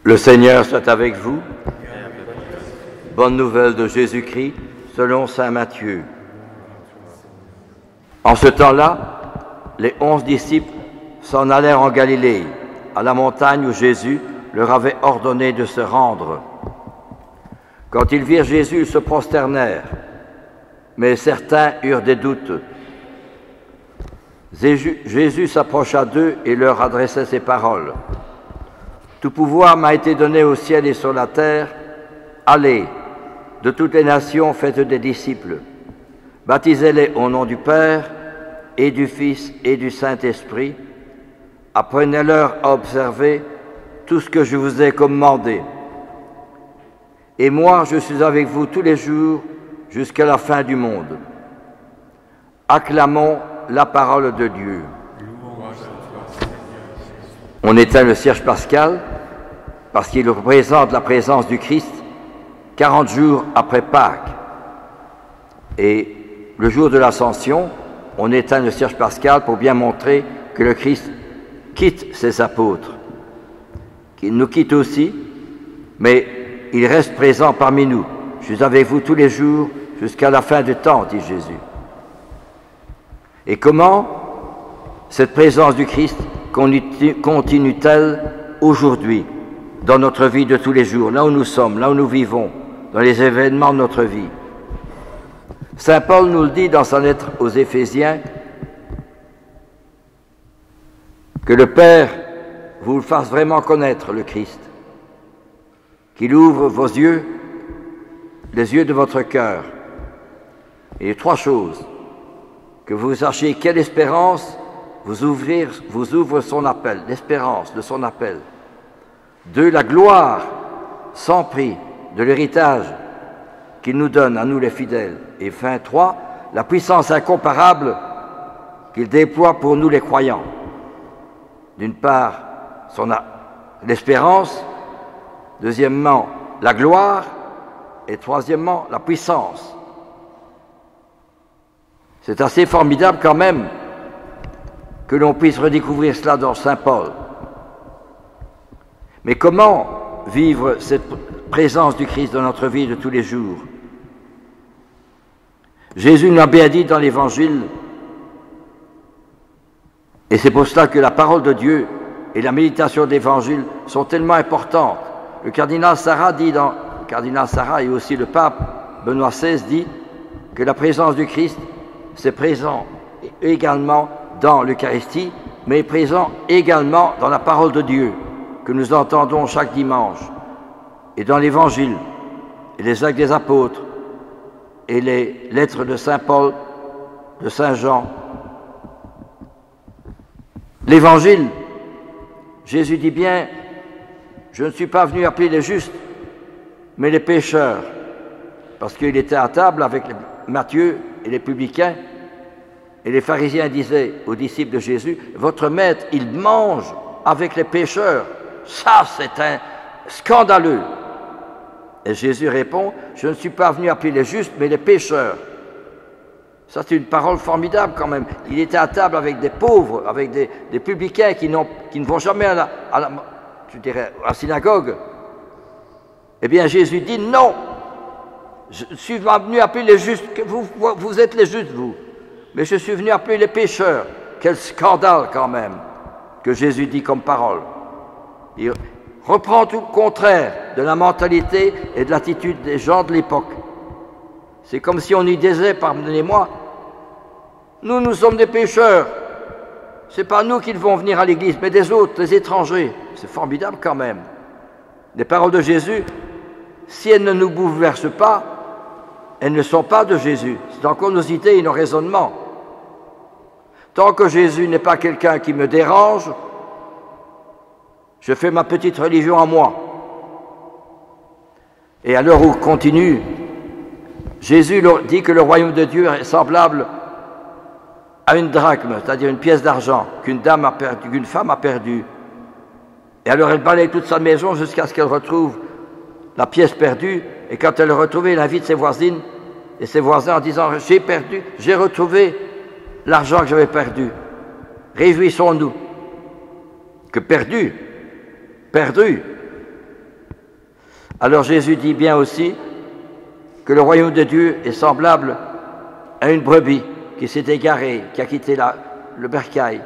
Le Seigneur soit avec vous. Bonne nouvelle de Jésus-Christ selon saint Matthieu. En ce temps-là, les 11 disciples s'en allèrent en Galilée, à la montagne où Jésus leur avait ordonné de se rendre. Quand ils virent Jésus, ils se prosternèrent, mais certains eurent des doutes. Jésus s'approcha d'eux et leur adressa ces paroles. « Tout pouvoir m'a été donné au ciel et sur la terre. Allez, de toutes les nations, faites des disciples. Baptisez-les au nom du Père et du Fils et du Saint-Esprit. Apprenez-leur à observer tout ce que je vous ai commandé. Et moi, je suis avec vous tous les jours jusqu'à la fin du monde. » Acclamons la parole de Dieu. On éteint le cierge pascal parce qu'il représente la présence du Christ 40 jours après Pâques. Et le jour de l'Ascension, on éteint le cierge pascal pour bien montrer que le Christ quitte ses apôtres, qu'il nous quitte aussi, mais il reste présent parmi nous. « Je suis avec vous tous les jours jusqu'à la fin du temps », dit Jésus. Et comment cette présence du Christ continue-t-elle aujourd'hui, dans notre vie de tous les jours, là où nous sommes, là où nous vivons, dans les événements de notre vie? Saint Paul nous le dit dans sa lettre aux Éphésiens, que le Père vous fasse vraiment connaître le Christ, qu'il ouvre vos yeux, les yeux de votre cœur. Et 3 choses, que vous sachiez quelle espérance vous ouvre son appel, l'espérance de son appel. 2, la gloire sans prix de l'héritage qu'il nous donne à nous les fidèles. Et fin 3, la puissance incomparable qu'il déploie pour nous les croyants. D'une part, l'espérance, deuxièmement, la gloire, et troisièmement, la puissance. C'est assez formidable quand même que l'on puisse redécouvrir cela dans saint Paul. Mais comment vivre cette présence du Christ dans notre vie de tous les jours? Jésus nous l'a bien dit dans l'Évangile, et c'est pour cela que la parole de Dieu et la méditation de l'Évangile sont tellement importantes. Le cardinal Sarah et aussi le pape Benoît XVI dit que la présence du Christ, c'est présent également dans l'Eucharistie, mais présent également dans la parole de Dieu que nous entendons chaque dimanche, et dans l'Évangile, et les actes des apôtres, et les lettres de saint Paul, de saint Jean. L'Évangile, Jésus dit bien, « Je ne suis pas venu appeler les justes, mais les pécheurs. » Parce qu'il était à table avec Matthieu et les publicains, et les pharisiens disaient aux disciples de Jésus, « Votre maître, il mange avec les pécheurs. » Ça, c'est un scandaleux. Et Jésus répond, « Je ne suis pas venu appeler les justes, mais les pécheurs. » Ça, c'est une parole formidable quand même. Il était à table avec des pauvres, avec des publicains qui ne vont jamais à la synagogue. Eh bien, Jésus dit, « Non, je suis venu appeler les justes. Vous êtes les justes, vous. Mais je suis venu appeler les pécheurs. » Quel scandale quand même que Jésus dit comme parole. Il reprend tout le contraire de la mentalité et de l'attitude des gens de l'époque. C'est comme si on y disait, pardonnez-moi, nous sommes des pécheurs. C'est pas nous qui devons venir à l'église, mais des autres, des étrangers. C'est formidable quand même. Les paroles de Jésus, si elles ne nous bouleversent pas, elles ne sont pas de Jésus. C'est encore nos idées et nos raisonnements. Tant que Jésus n'est pas quelqu'un qui me dérange, je fais ma petite religion à moi. Et à l'heure où continue, Jésus dit que le royaume de Dieu est semblable à une drachme, c'est-à-dire une pièce d'argent qu'une femme a perdue. Et alors elle balaye toute sa maison jusqu'à ce qu'elle retrouve la pièce perdue. Et quand elle l'a retrouvée, elle invite ses voisines et ses voisins en disant « j'ai retrouvé l'argent que j'avais perdu. Réjouissons-nous. » Que perdu, Alors Jésus dit bien aussi que le royaume de Dieu est semblable à une brebis qui s'est égarée, qui a quitté le bercail,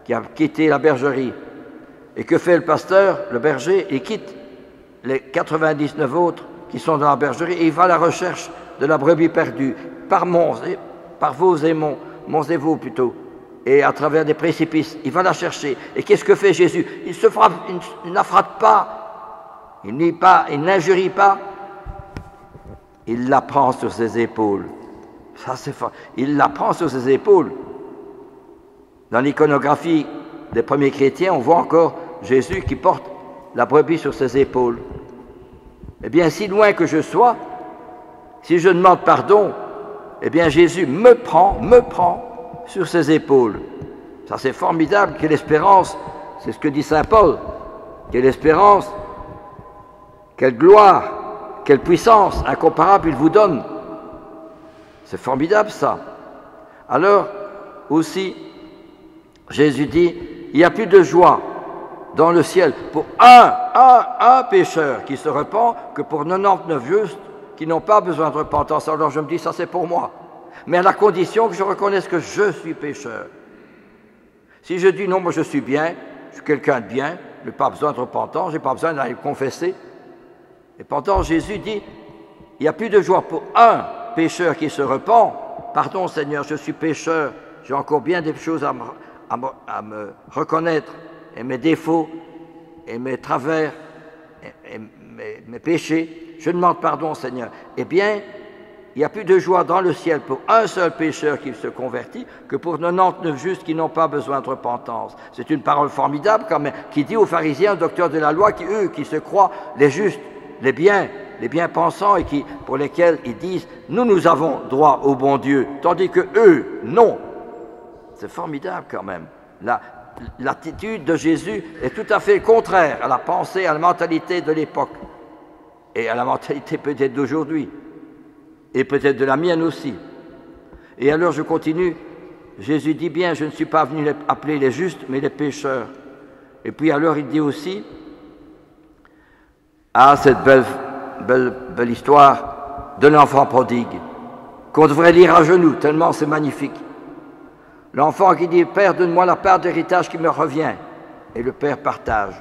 qui a quitté la bergerie. Et que fait le pasteur, le berger? Il quitte les 99 autres qui sont dans la bergerie et il va à la recherche de la brebis perdue, par vaux et monts et veaux plutôt, et à travers des précipices. Il va la chercher. Et qu'est-ce que fait Jésus? Il ne la frappe pas, il nie pas, il n'injurie pas, il la prend sur ses épaules. Ça, c'est fort. Il la prend sur ses épaules. Dans l'iconographie des premiers chrétiens, on voit encore Jésus qui porte la brebis sur ses épaules. Eh bien, si loin que je sois, si je demande pardon, eh bien, Jésus me prend sur ses épaules. Ça, c'est formidable. Quelle espérance! C'est ce que dit saint Paul. Quelle espérance! Quelle gloire! Quelle puissance incomparable il vous donne! C'est formidable, ça. Alors, aussi, Jésus dit, il n'y a plus de joie dans le ciel pour un pécheur qui se repent que pour 99 justes qui n'ont pas besoin de repentance. Alors je me dis, ça c'est pour moi. Mais à la condition que je reconnaisse que je suis pécheur. Si je dis non, moi je suis bien, je suis quelqu'un de bien, je n'ai pas besoin de repentance, je n'ai pas besoin d'aller confesser. Et pourtant Jésus dit, il n'y a plus de joie pour un pécheur qui se repent. Pardon Seigneur, je suis pécheur, j'ai encore bien des choses à me reconnaître, et mes défauts, et mes travers, et mes péchés. Je demande pardon, Seigneur. Eh bien, il n'y a plus de joie dans le ciel pour un seul pécheur qui se convertit que pour 99 justes qui n'ont pas besoin de repentance. C'est une parole formidable quand même, qui dit aux pharisiens, aux docteurs de la loi, qui se croient les justes, les bien pensants et pour lesquels ils disent « nous avons droit au bon Dieu », tandis que eux, non. C'est formidable quand même. L'attitude de Jésus est tout à fait contraire à la pensée, à la mentalité de l'époque et à la mentalité peut-être d'aujourd'hui et peut-être de la mienne aussi. Et alors je continue, Jésus dit bien, je ne suis pas venu appeler les justes mais les pécheurs. Et puis alors il dit aussi, cette belle histoire de l'enfant prodigue qu'on devrait lire à genoux tellement c'est magnifique. L'enfant qui dit « Père, donne-moi la part d'héritage qui me revient ». Et le père partage.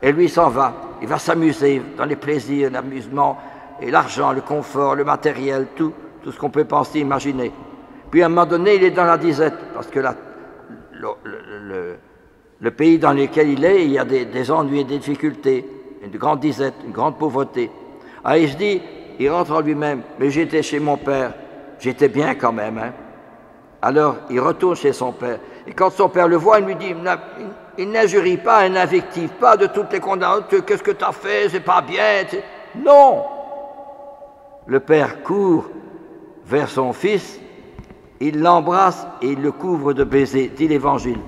Et lui s'en va. Il va s'amuser dans les plaisirs, l'amusement, et l'argent, le confort, le matériel, tout ce qu'on peut penser, imaginer. Puis à un moment donné, il est dans la disette, parce que le pays dans lequel il est, il y a des ennuis, des difficultés, une grande disette, une grande pauvreté. Alors il se dit, il rentre en lui-même, mais j'étais chez mon père, j'étais bien quand même, hein. Alors, il retourne chez son père. Et quand son père le voit, il lui dit, il n'injurie pas, il n'invective pas de toutes les condamnations. Qu'est-ce que tu as fait? C'est pas bien. Non! Le père court vers son fils, il l'embrasse et il le couvre de baisers, dit l'Évangile.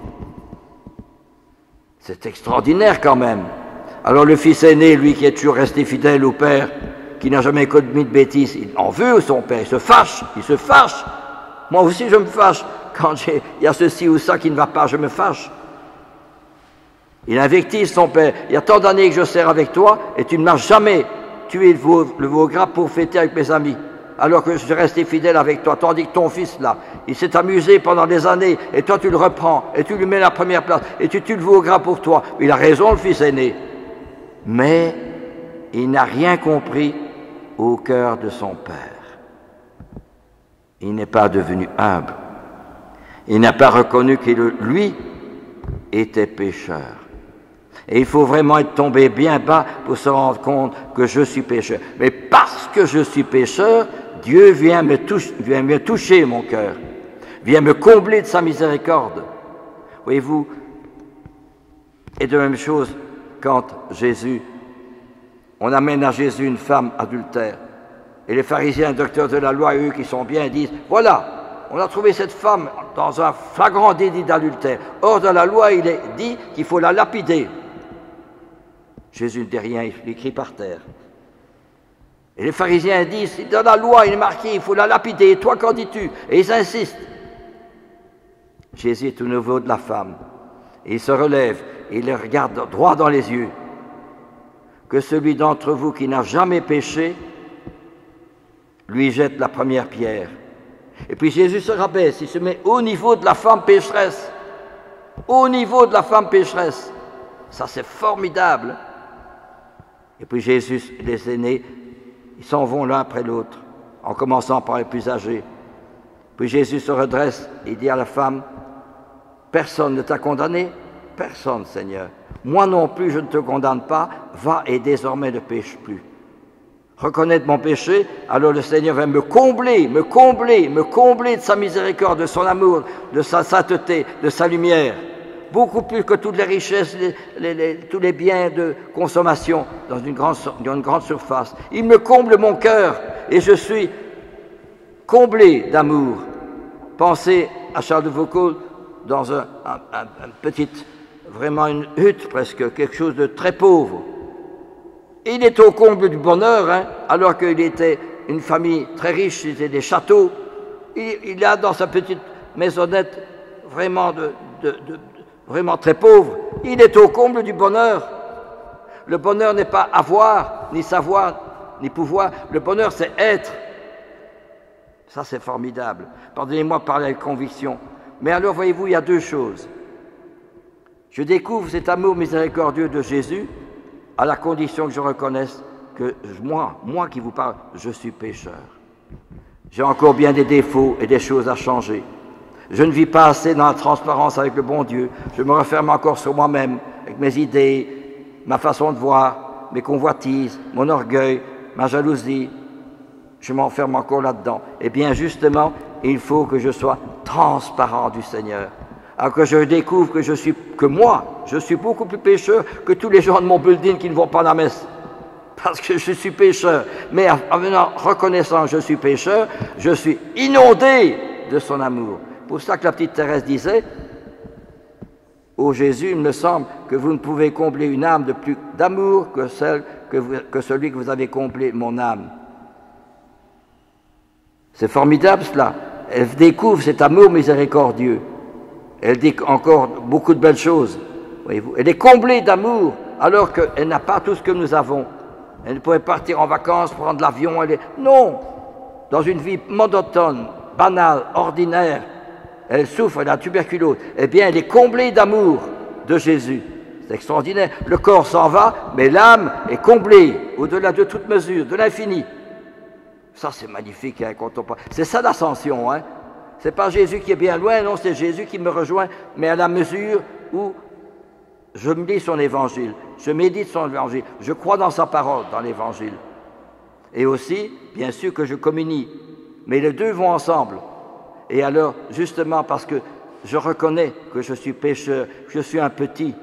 C'est extraordinaire quand même. Alors le fils aîné, lui qui est toujours resté fidèle au père, qui n'a jamais commis de bêtises, il en veut son père, il se fâche. Moi aussi, je me fâche. Quand il y a ceci ou ça qui ne va pas, je me fâche. Il invective son père. Il y a tant d'années que je sers avec toi et tu ne m'as jamais tué le veau gras pour fêter avec mes amis. Alors que je suis resté fidèle avec toi. Tandis que ton fils, là, il s'est amusé pendant des années et toi, tu le reprends et tu lui mets la première place et tu tues le veau gras pour toi. Il a raison, le fils aîné. Mais il n'a rien compris au cœur de son père. Il n'est pas devenu humble. Il n'a pas reconnu que lui était pécheur. Et il faut vraiment être tombé bien bas pour se rendre compte que je suis pécheur. Mais parce que je suis pécheur, Dieu vient me toucher mon cœur, vient me combler de sa miséricorde. Voyez-vous, et de même chose quand on amène à Jésus une femme adultère. Et les pharisiens, docteurs de la loi, eux qui sont bien, disent « Voilà, on a trouvé cette femme dans un flagrant délit d'adultère. Or, dans la loi, il est dit qu'il faut la lapider. » Jésus ne dit rien, il écrit par terre. Et les pharisiens disent « Dans la loi, il est marqué, il faut la lapider. Et toi, qu'en dis-tu » Et ils insistent. Jésus est au niveau de la femme. Et il se relève et il les regarde droit dans les yeux. que celui d'entre vous qui n'a jamais péché lui jette la première pierre. Et puis Jésus se rabaisse, il se met au niveau de la femme pécheresse. Au niveau de la femme pécheresse. Ça, c'est formidable. Et puis Jésus, les aînés, ils s'en vont l'un après l'autre, en commençant par les plus âgés. Puis Jésus se redresse et dit à la femme, « Personne ne t'a condamné? Personne, Seigneur. Moi non plus, je ne te condamne pas. Va et désormais ne pêche plus. » Reconnaître mon péché, alors le Seigneur va me combler de sa miséricorde, de son amour, de sa sainteté, de sa lumière. Beaucoup plus que toutes les richesses, tous les biens de consommation dans une grande surface. Il me comble mon cœur et je suis comblé d'amour. Pensez à Charles de Foucault dans vraiment une hutte presque, quelque chose de très pauvre. Il est au comble du bonheur, alors qu'il était une famille très riche, c'était des châteaux. Il a dans sa petite maisonnette vraiment vraiment très pauvre. Il est au comble du bonheur. Le bonheur n'est pas avoir, ni savoir, ni pouvoir. Le bonheur, c'est être. Ça, c'est formidable. Pardonnez-moi de parler avec conviction. Mais alors, voyez-vous, il y a deux choses. Je découvre cet amour miséricordieux de Jésus à la condition que je reconnaisse que moi qui vous parle, je suis pécheur. J'ai encore bien des défauts et des choses à changer. Je ne vis pas assez dans la transparence avec le bon Dieu. Je me referme encore sur moi-même, avec mes idées, ma façon de voir, mes convoitises, mon orgueil, ma jalousie. Je m'enferme encore là-dedans. Eh bien, justement, il faut que je sois transparent du Seigneur. Alors que je découvre que moi, je suis beaucoup plus pécheur que tous les gens de mon building qui ne vont pas à la messe. Parce que je suis pécheur. Mais en venant reconnaissant que je suis pécheur, je suis inondé de son amour. C'est pour ça que la petite Thérèse disait, « Ô Jésus, il me semble que vous ne pouvez combler une âme de plus d'amour que celui que vous avez comblé mon âme. » C'est formidable cela. Elle découvre cet amour miséricordieux. Elle dit encore beaucoup de belles choses. Voyez-vous. Elle est comblée d'amour alors qu'elle n'a pas tout ce que nous avons. Elle ne pourrait partir en vacances, prendre l'avion. Non, dans une vie monotone, banale, ordinaire, elle souffre, elle a la tuberculose. Eh bien, elle est comblée d'amour de Jésus. C'est extraordinaire. Le corps s'en va, mais l'âme est comblée au-delà de toute mesure, de l'infini. Ça, c'est magnifique, c'est ça l'ascension, C'est pas Jésus qui est bien loin, non, c'est Jésus qui me rejoint, mais à la mesure où je me lis son évangile, je médite son évangile, je crois dans sa parole, dans l'évangile. Et aussi, bien sûr, que je communie. Mais les deux vont ensemble. Et alors, justement, parce que je reconnais que je suis pécheur, que je suis un petit,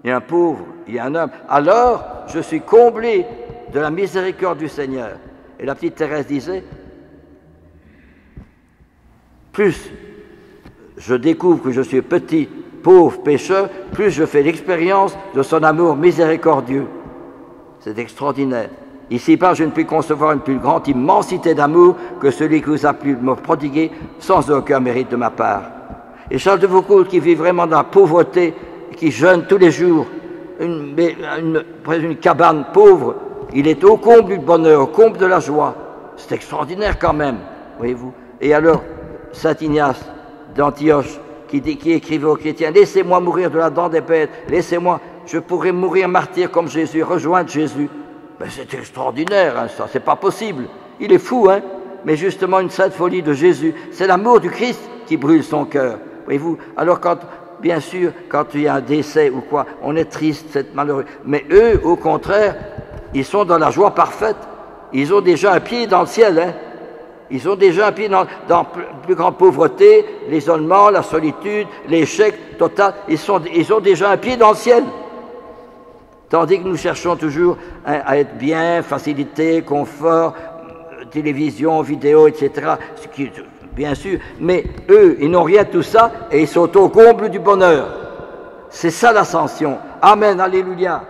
et un pauvre, et un homme, alors je suis comblé de la miséricorde du Seigneur. Et la petite Thérèse disait, plus je découvre que je suis petit, pauvre, pécheur, plus je fais l'expérience de son amour miséricordieux. C'est extraordinaire. Ici-bas, je ne puis concevoir une plus grande immensité d'amour que celui que vous avez pu me prodiguer sans aucun mérite de ma part. Et Charles de Foucault, qui vit vraiment dans la pauvreté, qui jeûne tous les jours, une cabane pauvre, il est au comble du bonheur, au comble de la joie. C'est extraordinaire quand même, voyez-vous. Et alors, Saint Ignace d'Antioche, qui écrivait aux chrétiens, « Laissez-moi mourir de la dent des bêtes, laissez-moi, je pourrais mourir martyr comme Jésus, rejoindre Jésus. » Ben, c'est extraordinaire, ça, c'est pas possible. Il est fou, mais justement une sainte folie de Jésus. C'est l'amour du Christ qui brûle son cœur, voyez-vous. Alors bien sûr, quand il y a un décès ou quoi, on est triste, c'est malheureux. Mais eux, au contraire, ils sont dans la joie parfaite. Ils ont déjà un pied dans le ciel, Ils ont déjà un pied dans la plus grande pauvreté, l'isolement, la solitude, l'échec total. Ils ont déjà un pied dans le ciel. Tandis que nous cherchons toujours à être bien, facilité, confort, télévision, vidéo, etc. Ce qui, bien sûr, mais eux, ils n'ont rien de tout ça et ils sont au comble du bonheur. C'est ça l'ascension. Amen, alléluia.